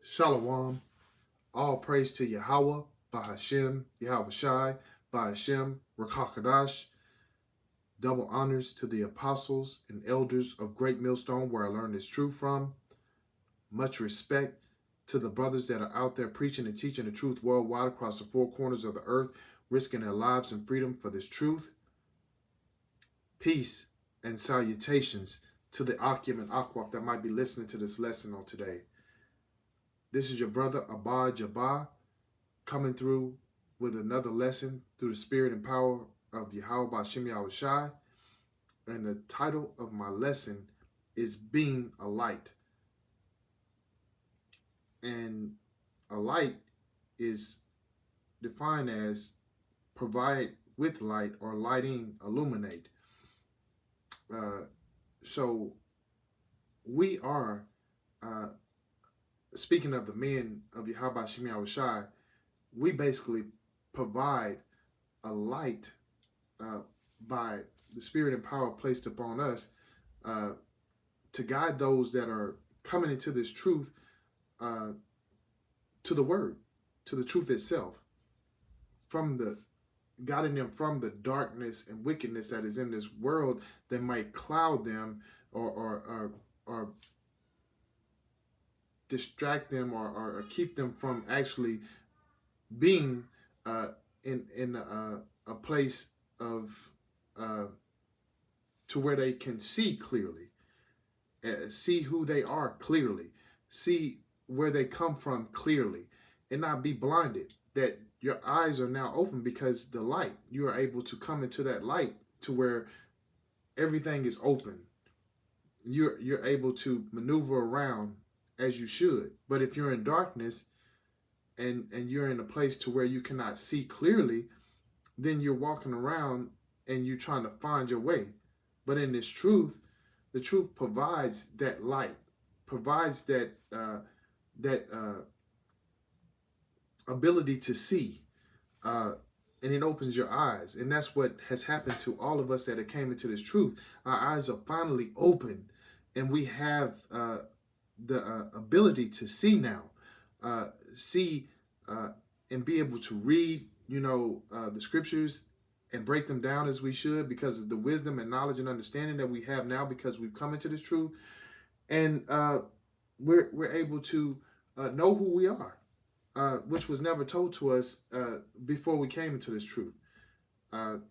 Shalom. All praise to Yahweh, Bahashem, Yahweh Shai, Bahashem, Rakakadash. Double honors to the apostles and elders of Great Millstone, where I learned this truth from. Much respect to the brothers that are out there preaching and teaching the truth worldwide across the four corners of the earth, risking their lives and freedom for this truth. Peace and salutations to the Akim and Akwaf that might be listening to this lesson on today. This is your brother Abba Jabbar coming through with another lesson through the spirit and power of Yahweh Ba'Shem Yahweh Shai. And the title of my lesson is Being a Light. And a light is defined as provide with light or lighting, illuminate. So we are, speaking of the men of Yahweh Ba'Shem Yahweh Shai, we basically provide a light by the spirit and power placed upon us to guide those that are coming into this truth to the word, to the truth itself, guiding them from the darkness and wickedness that is in this world that might cloud them or distract them or keep them from actually being in a place of to where they can see clearly, see who they are clearly, see where they come from clearly, and not be blinded. That your eyes are now open because the light, you are able to come into that light to where everything is open. You're able to maneuver around as you should. But if you're in darkness and you're in a place to where you cannot see clearly, then you're walking around and you're trying to find your way. But in this truth, the truth provides that light, provides that ability to see, and it opens your eyes. And that's what has happened to all of us that have came into this truth. Our eyes are finally open, and we have the ability to see now, see and be able to read, the scriptures and break them down as we should because of the wisdom and knowledge and understanding that we have now because we've come into this truth. And we're able to know who we are, which was never told to us before we came into this truth. And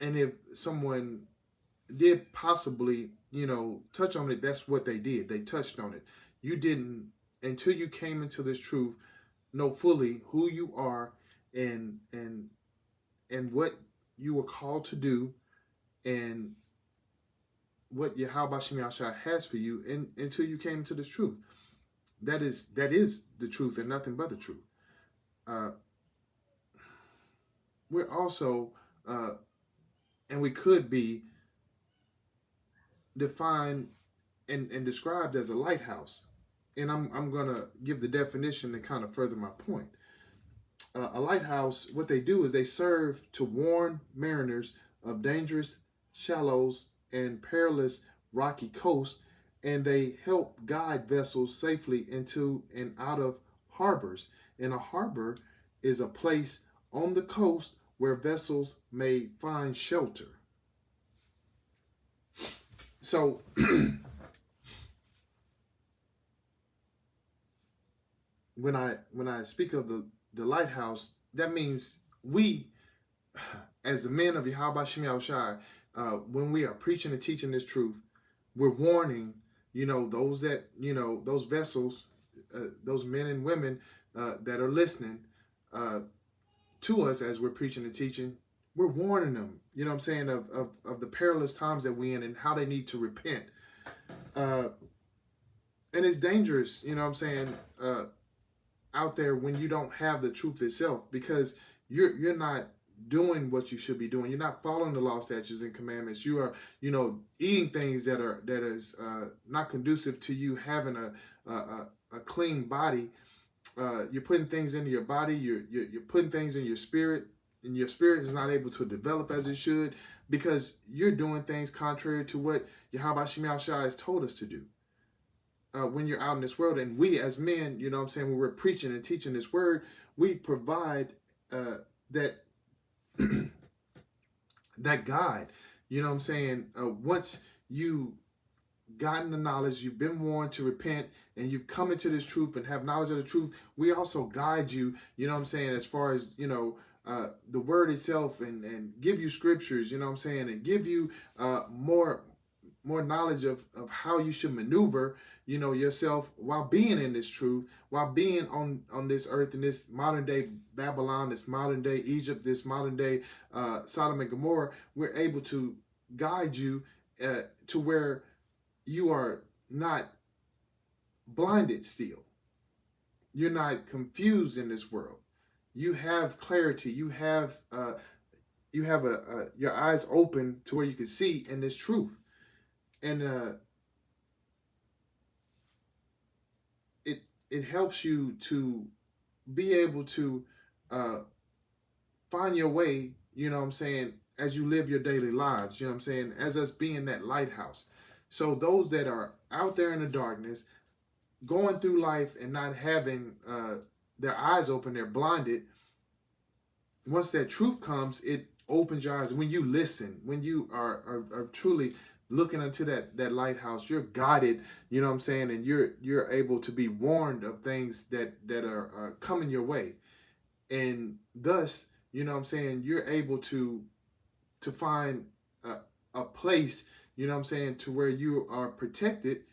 if someone did possibly, touch on it, that's what they did. They touched on it. You didn't, until you came into this truth, know fully who you are and what you were called to do and what Yahweh Ba'Shem Yahweh Shai has for you until you came into this truth. That is the truth and nothing but the truth. We're also, and we could be defined and described as a lighthouse. And I'm going to give the definition to kind of further my point. A lighthouse, what they do is they serve to warn mariners of dangerous shallows and perilous rocky coasts, and they help guide vessels safely into and out of harbors. And a harbor is a place on the coast where vessels may find shelter. So when I speak of the lighthouse, that means we, as the men of Yahweh Ba'Shem Yahweh Shai, when we are preaching and teaching this truth, we're warning, those that, those vessels, those men and women that are listening to us as we're preaching and teaching. We're warning them, of the perilous times that we're in and how they need to repent. And it's dangerous, out there when you don't have the truth itself, because you're not doing what you should be doing. You're not following the law, statutes, and commandments. You are, eating things that is not conducive to you having a clean body. You're putting things into your body. You're putting things in your spirit, and your spirit is not able to develop as it should because you're doing things contrary to what Yahweh Ba'Shem Yahweh Shai has told us to do. when you're out in this world. And we as men, you know what I'm saying, when we're preaching and teaching this word, we provide that that guide. You know what I'm saying? Once you gotten the knowledge, you've been warned to repent, and you've come into this truth and have knowledge of the truth, we also guide you, you know what I'm saying, as far as, you know, the word itself, and give you scriptures, you know what I'm saying, and give you more knowledge of how you should maneuver, you know, yourself while being in this truth, while being on this earth, in this modern day Babylon, this modern day Egypt, this modern day Sodom and Gomorrah. We're able to guide you to where you are not blinded still. You're not confused in this world. You have clarity. You have your eyes open to where you can see in this truth. And it helps you to be able to find your way, you know what I'm saying, as you live your daily lives, you know what I'm saying, as us being that lighthouse. So those that are out there in the darkness, going through life and not having their eyes open, they're blinded. Once that truth comes, it opens your eyes. When you listen, when you are truly looking into that lighthouse, you're guided, you know what I'm saying, and you're able to be warned of things that are coming your way. And thus, you know what I'm saying, you're able to find a place, you know what I'm saying, to where you are protected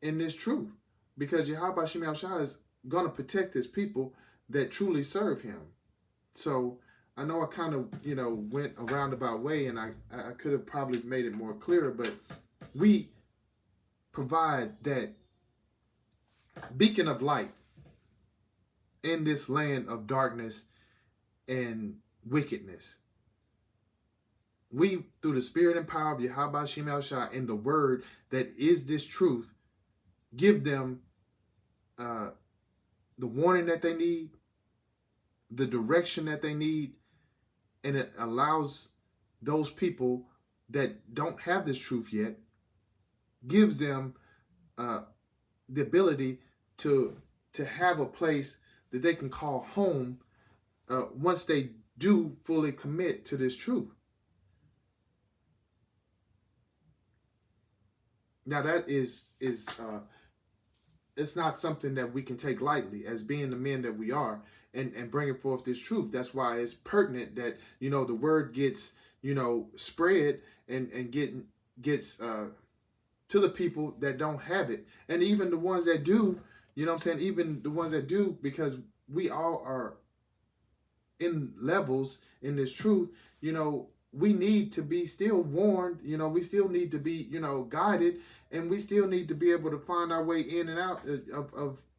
in this truth. Because Yahweh Shem Yahushua is going to protect his people that truly serve him. So I know I kind of, you know, went a roundabout way, and I could have probably made it more clear, but we provide that beacon of light in this land of darkness and wickedness. We, through the spirit and power of Yahweh Shem Yahushua and the word that is this truth, give them the warning that they need, the direction that they need, and it allows those people that don't have this truth yet, gives them the ability to have a place that they can call home once they do fully commit to this truth. Now that is it's not something that we can take lightly as being the men that we are, and bringing forth this truth. That's why it's pertinent that, you know, the word gets, you know, spread and gets to the people that don't have it, and even the ones that do, you know what I'm saying, even the ones that do, because we all are in levels in this truth. You know, we need to be still warned, you know, we still need to be, you know, guided, and we still need to be able to find our way in and out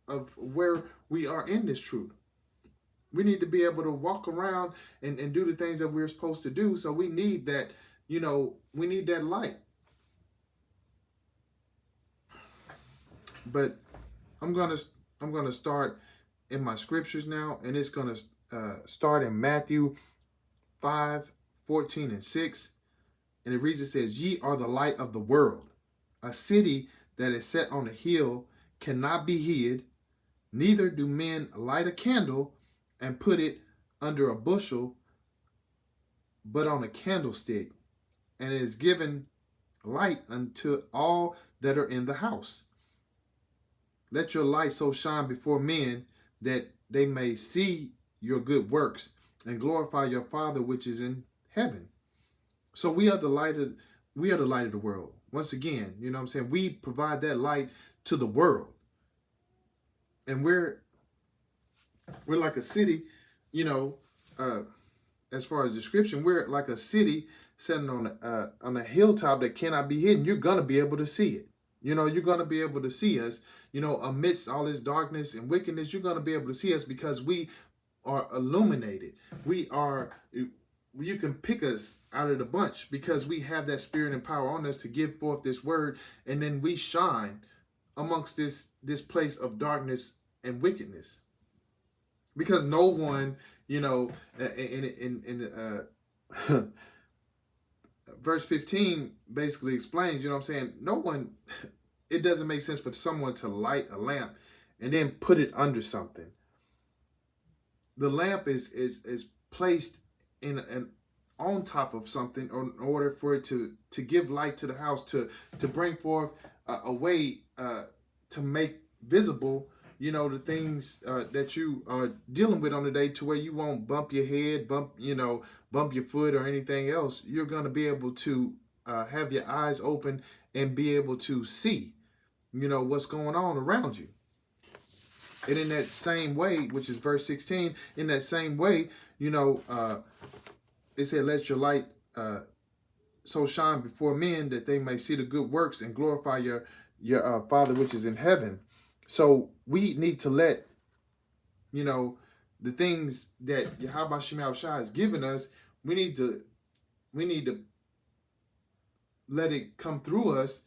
of where we are in this truth. We need to be able to walk around and do the things that we're supposed to do. So we need that, you know, we need that light. But I'm gonna start in my scriptures now, and it's gonna start in Matthew 5:14 and 6. And it reads, it says, "Ye are the light of the world. A city that is set on a hill cannot be hid. Neither do men light a candle and put it under a bushel, but on a candlestick, and it is given light unto all that are in the house. Let your light so shine before men that they may see your good works and glorify your Father which is in heaven." So we are the light of the world. Once again, you know what I'm saying? We provide that light to the world. And we're like a city, you know, as far as description, we're like a city sitting on a hilltop that cannot be hidden. You're gonna be able to see it. You know, you're gonna be able to see us, you know, amidst all this darkness and wickedness. You're gonna be able to see us because we are illuminated. You can pick us out of the bunch because we have that spirit and power on us to give forth this word, and then we shine amongst this place of darkness and wickedness. Because no one, you know, in verse 15 basically explains, you know what I'm saying, no one it doesn't make sense for someone to light a lamp and then put it under something. The lamp is placed in an on top of something in order for it to give light to the house, to bring forth a way to make visible, the things that you are dealing with on the day, to where you won't bump your head, bump your foot or anything else. You're going to be able to have your eyes open and be able to see, what's going on around you. And in that same way, which is verse 16, in that same way, it said, let your light so shine before men that they may see the good works and glorify your Father which is in heaven. So we need to let, the things that Yahweh Shem Shai has given us, we need to let it come through us,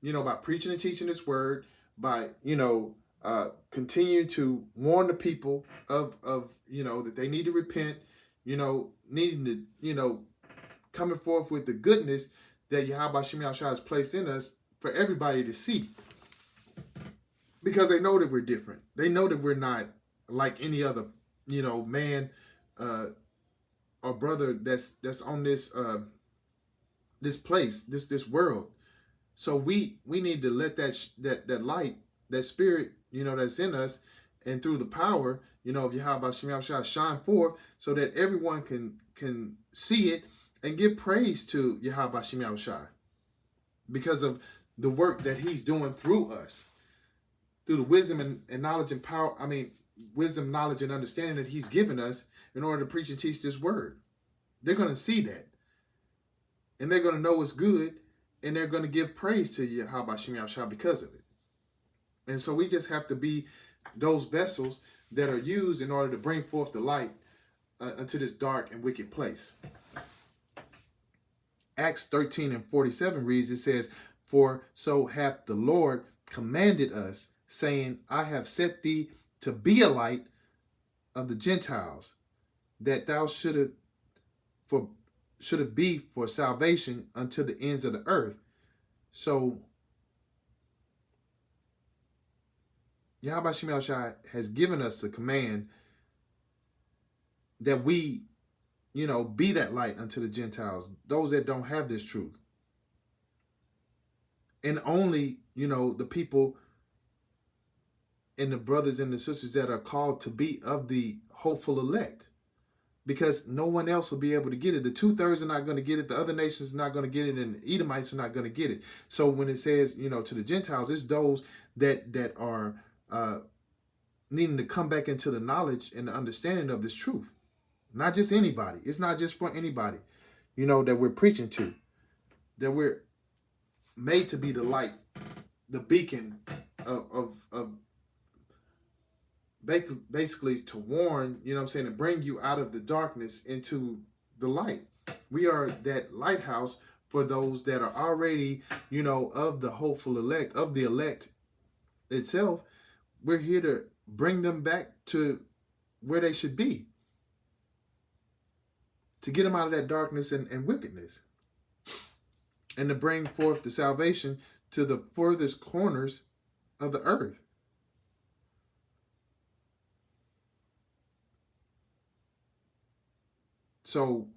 by preaching and teaching this word, by, continue to warn the people of that they need to repent, needing to, coming forth with the goodness that Yahweh Shem Shai has placed in us for everybody to see. Because they know that we're different. They know that we're not like any other, man or brother that's on this this place, this world. So we need to let that light, that spirit, that's in us, and through the power, of Yahweh Shem Shai shine forth, so that everyone can see it and give praise to Yahweh Shem Shai because of the work that he's doing through us, through the wisdom and knowledge and power. Wisdom, knowledge, and understanding that he's given us in order to preach and teach this word. They're going to see that, and they're going to know it's good, and they're going to give praise to Yahweh Shem Shai because of it. And so we just have to be those vessels that are used in order to bring forth the light into this dark and wicked place. Acts 13:47 reads, it says, for so hath the Lord commanded us, saying, I have set thee to be a light of the Gentiles, that thou shouldest be for salvation unto the ends of the earth. So Yahweh Shem Shai has given us the command that we, be that light unto the Gentiles, those that don't have this truth. And only, the people and the brothers and the sisters that are called to be of the hopeful elect. Because no one else will be able to get it. The 2/3 are not going to get it. The other nations are not going to get it. And the Edomites are not going to get it. So when it says, to the Gentiles, it's those that are needing to come back into the knowledge and the understanding of this truth. Not just anybody. It's not just for anybody, that we're preaching to. That we're made to be the light, the beacon of basically to warn, and bring you out of the darkness into the light. We are that lighthouse for those that are already, of the hopeful elect, of the elect itself. We're here to bring them back to where they should be, to get them out of that darkness and wickedness, and to bring forth the salvation to the furthest corners of the earth. So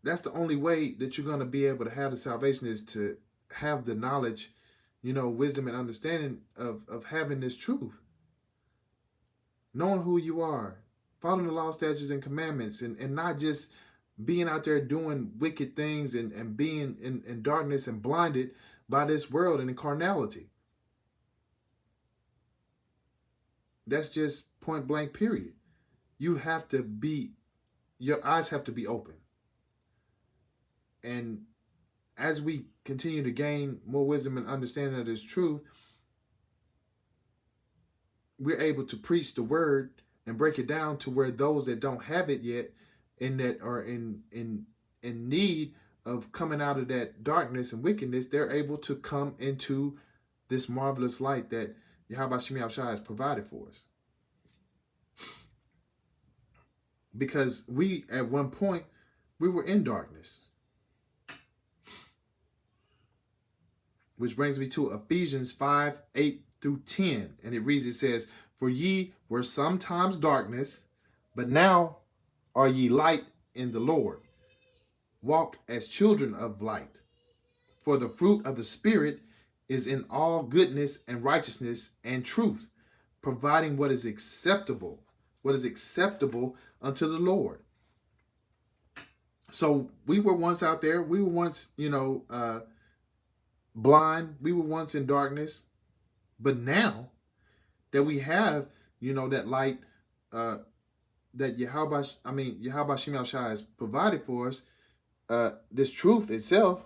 that's the only way that you're going to be able to have the salvation, is to have the knowledge, wisdom and understanding of having this truth. Knowing who you are, following the law, statutes, and commandments, and not just being out there doing wicked things and being in darkness and blinded by this world and in carnality. That's just point blank, period. You have to be, your eyes have to be open. And as we continue to gain more wisdom and understanding of this truth, we're able to preach the word and break it down to where those that don't have it yet and that are in need of coming out of that darkness and wickedness, they're able to come into this marvelous light that Yahweh Shem Shai has provided for us. Because we, at one point, we were in darkness. which brings me to Ephesians 5:8-10. And it reads, it says, "For ye were sometimes darkness, but now are ye light in the Lord. Walk as children of light. For the fruit of the Spirit is in all goodness and righteousness and truth, providing what is acceptable unto the Lord." So we were once out there. We were once, blind. We were once in darkness. But now that we have, that light, that Yahweh Shem Shai has provided for us, this truth itself,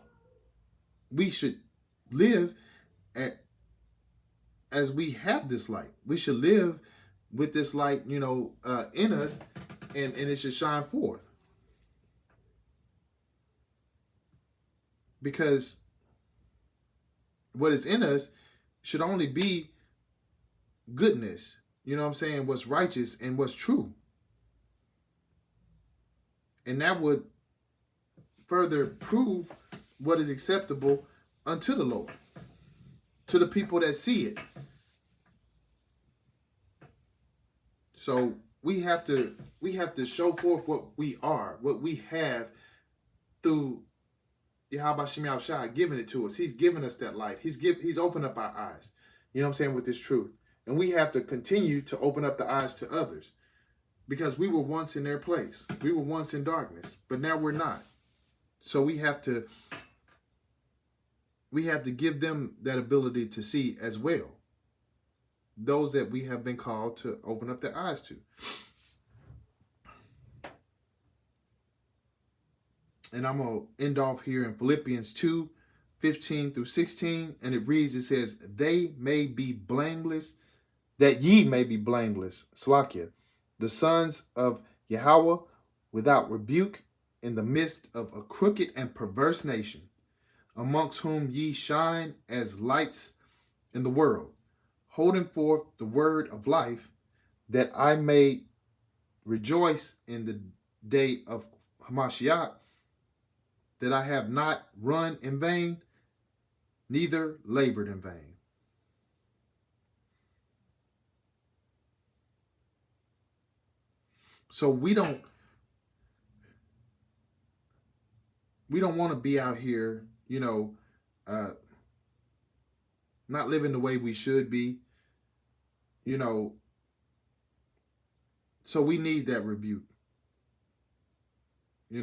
we should live as we have this light. We should live with this light, in us, and it should shine forth. Because what is in us should only be goodness, what's righteous and what's true. And that would further prove what is acceptable unto the Lord, to the people that see it. So we have to show forth what we are, what we have through Yahweh Shem Shai giving it to us. He's given us that light. He's opened up our eyes, with this truth. And we have to continue to open up the eyes to others, because we were once in their place. We were once in darkness, but now we're not. So we have to give them that ability to see as well, those that we have been called to open up their eyes to. And I'm going to end off here in Philippians 2:15-16. And it reads, it says, that ye may be blameless, Slakia, the sons of Yahweh, without rebuke, in the midst of a crooked and perverse nation, amongst whom ye shine as lights in the world, holding forth the word of life, that I may rejoice in the day of Hamashiach, that I have not run in vain, neither labored in vain. So we don't want to be out here, not living the way we should be, so we need that rebuke. We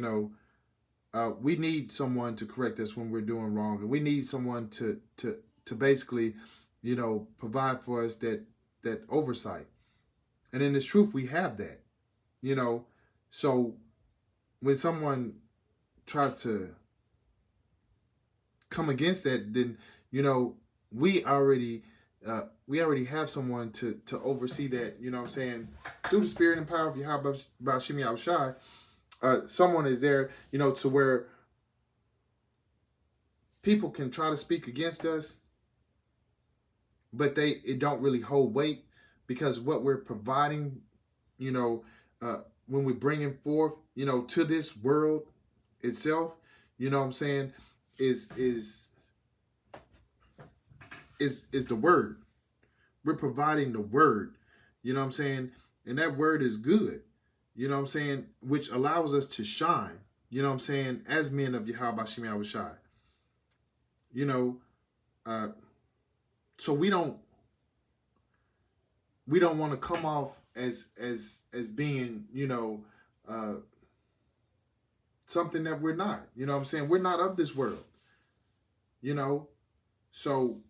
need someone to correct us when we're doing wrong, and we need someone to basically, provide for us that oversight. And in this truth, we have that, So when someone tries to come against that, then we already have someone to oversee that. Through the spirit and power of Yahweh Shem Shai. Someone is there, to where people can try to speak against us, but it don't really hold weight, because what we're providing, when we're bringing forth, to this world itself, is the word. We're providing the word, and that word is good. Which allows us to shine, as men of Yahweh Shem Shai. So we don't want to come off as being, something that we're not. We're not of this world. So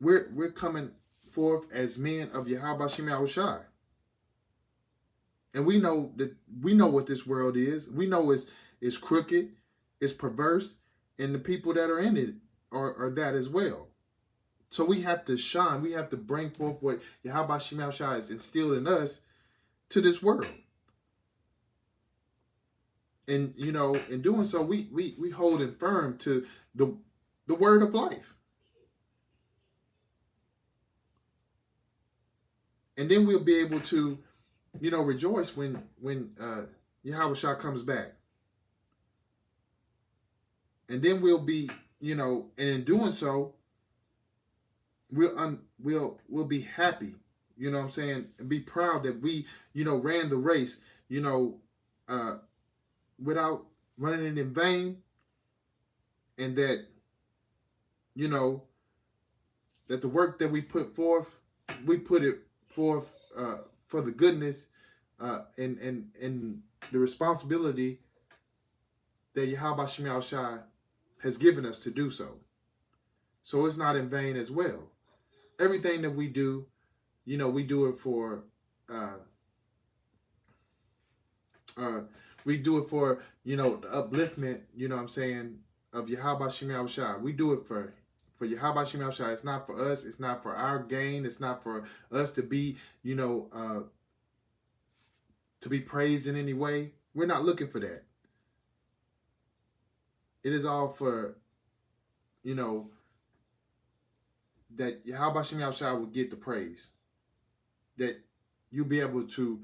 we're coming forth as men of Yahweh Shem Shai. And we know what this world is. We know it's crooked, it's perverse, and the people that are in it are that as well. So we have to shine. We have to bring forth what Yahweh Shem Shai has instilled in us to this world. And in doing so, we hold it firm to the word of life. And then we'll be able to rejoice when Yahweh Shai comes back. And then we'll be, and in doing so, we'll be happy, you know what I'm saying, and be proud that we, ran the race, uh, without running it in vain, and that, you know, that the work that we put forth, we put it forth for the goodness and the responsibility that Yahweh Shem Shai has given us to do so. So it's not in vain as well. Everything that we do, we do it for uh, the upliftment, you know what I'm saying, of Yahweh Shem Shai. We do it for Yahweh Shem Shai. It's not for us. It's not for our gain. It's not for us to be, to be praised in any way. We're not looking for that. It is all for, that Yahweh Shem Shai will get the praise. That you'll be able to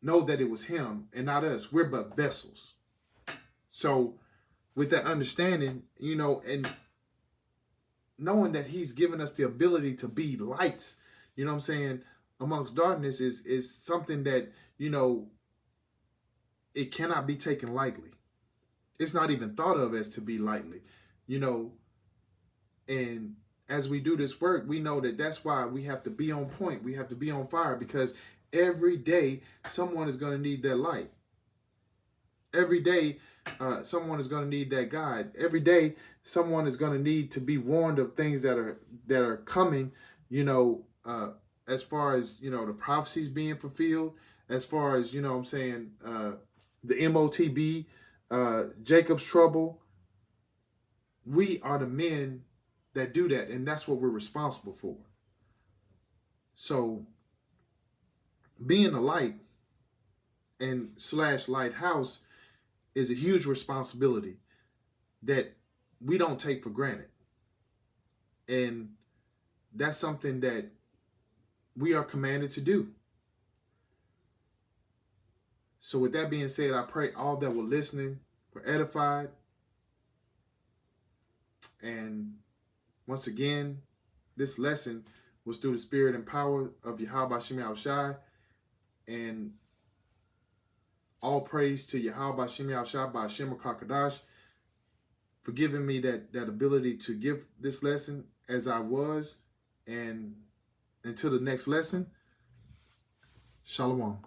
know that it was him and not us. We're but vessels. So with that understanding, and knowing that he's given us the ability to be lights, you know what I'm saying, amongst darkness is something that, it cannot be taken lightly. It's not even thought of as to be lightly, and as we do this work, we know that that's why we have to be on point. We have to be on fire, because every day someone is going to need that light. Every day someone is going to need that guide. Every day someone is going to need to be warned of things that are coming, as far as, the prophecies being fulfilled, as far as, what I'm saying, the MOTB, Jacob's trouble. We are the men that do that, and that's what we're responsible for. So being a light and / lighthouse is a huge responsibility that we don't take for granted. And that's something that we are commanded to do. So with that being said, I pray all that were listening were edified. And once again, this lesson was through the spirit and power of Yahweh Shem Shai. And all praise to Yahweh Shem Shai by Hashem Kakadash for giving me that ability to give this lesson as I was. And until the next lesson, Shalom.